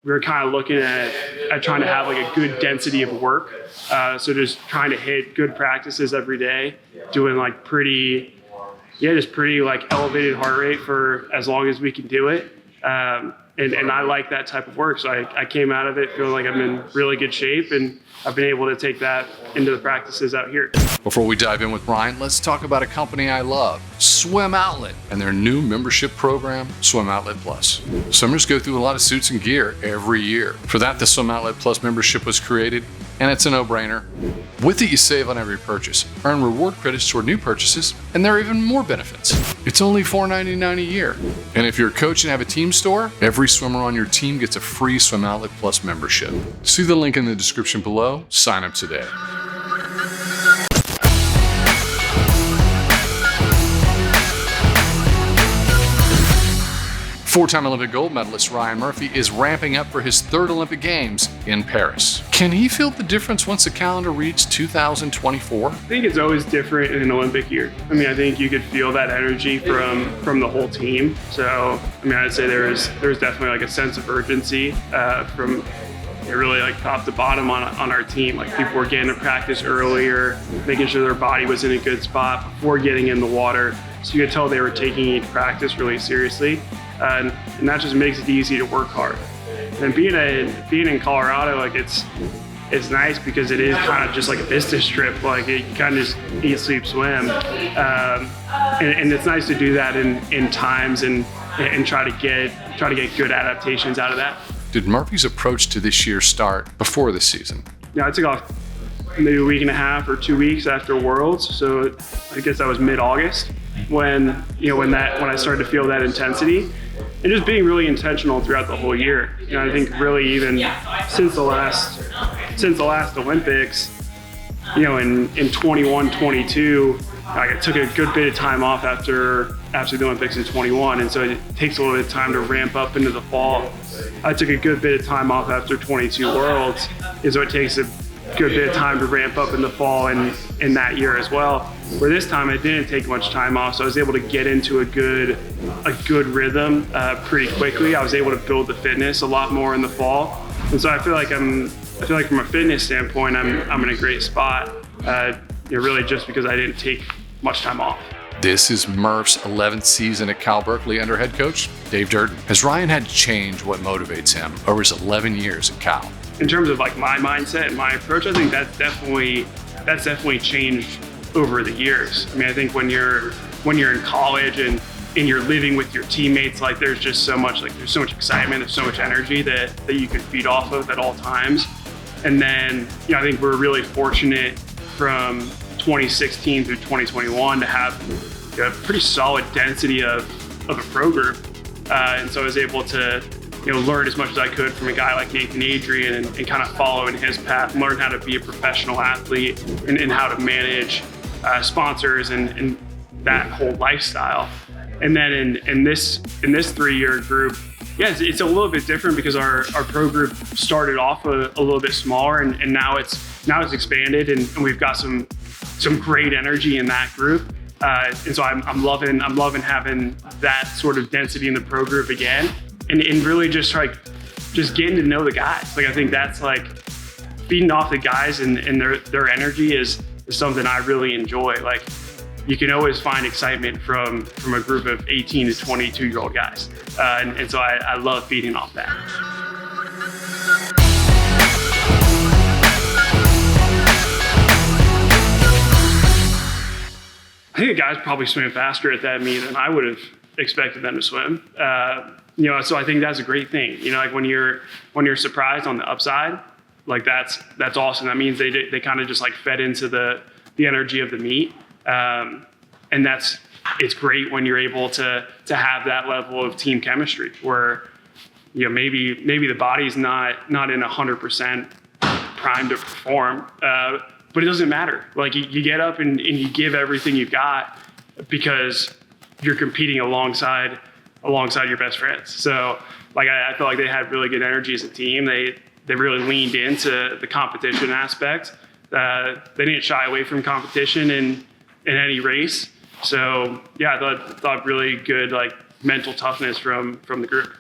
we were kind of looking at trying to have like a good density of work. So just trying to hit good practices every day, doing like pretty like elevated heart rate for as long as we can do it. And I like that type of work. So I came out of it feeling like I'm in really good shape, and I've been able to take that into the practices out here. Before we dive in with Ryan, let's talk about a company I love, Swim Outlet, and their new membership program, Swim Outlet Plus. Swimmers go through a lot of suits and gear every year. For that, the Swim Outlet Plus membership was created, and it's a no-brainer. With it, you save on every purchase, earn reward credits toward new purchases, and there are even more benefits. It's only $4.99 a year. And if you're a coach and have a team store, every swimmer on your team gets a free Swim Outlet Plus membership. See the link in the description below. Sign up today. Four-time Olympic gold medalist Ryan Murphy is ramping up for his third Olympic Games in Paris. Can he feel the difference once the calendar reads 2024? I think it's always different in an Olympic year. I mean, I think you could feel that energy from the whole team. So, I mean, I'd say there's definitely like a sense of urgency from really like top to bottom on our team. Like people were getting to practice earlier, making sure their body was in a good spot before getting in the water. So you could tell they were taking each practice really seriously. And that just makes it easy to work hard. And being in Colorado, like it's nice because it is kind of just like a business trip. Like you kind of just eat, sleep, swim, and it's nice to do that in times and try to get good adaptations out of that. Did Murphy's approach to this year start before the season? Yeah, I took off maybe a week and a half or 2 weeks after Worlds, so I guess that was mid-August when I started to feel that intensity. And just being really intentional throughout the whole year. I think really even since the last Olympics, in 21, 22, I took a good bit of time off after the Olympics in 21, and so it takes a little bit of time to ramp up into the fall. I took a good bit of time off after 22 Worlds, and so it takes a good bit of time to ramp up in the fall and in that year as well. Where this time I didn't take much time off, so I was able to get into a good rhythm pretty quickly. I was able to build the fitness a lot more in the fall, and so I feel like from a fitness standpoint, I'm in a great spot. Really just because I didn't take much time off. This is Murph's 11th season at Cal Berkeley under head coach Dave Durden. Has Ryan had to change what motivates him over his 11 years at Cal? In terms of like my mindset and my approach, I think that's definitely changed over the years. I mean, I think when you're in college and you're living with your teammates, like there's just so much excitement, there's so much energy that you can feed off of at all times. And then, I think we're really fortunate from 2016 through 2021 to have a pretty solid density of a pro group. And so I was able to learn as much as I could from a guy like Nathan Adrian and kind of follow in his path, learn how to be a professional athlete and how to manage sponsors and that whole lifestyle. And then in this 3-year group, it's a little bit different because our pro group started off a little bit smaller and now it's expanded and we've got some great energy in that group. And so I'm loving having that sort of density in the pro group again. And really just getting to know the guys. Like I think that's like feeding off the guys and their energy is something I really enjoy. Like you can always find excitement from a group of 18 to 22-year-old guys. And so I love feeding off that. I think the guys probably swam faster at that meet than I would have expected them to swim. So I think that's a great thing. Like when you're surprised on the upside, like that's awesome. That means they kind of just like fed into the energy of the meet. And it's great when you're able to have that level of team chemistry where, maybe the body's not in 100% primed to perform, but it doesn't matter. Like you get up and you give everything you've got because you're competing alongside your best friends. So like I feel like they had really good energy as a team. They really leaned into the competition aspect. They didn't shy away from competition in any race. So yeah, I thought really good like mental toughness from the group.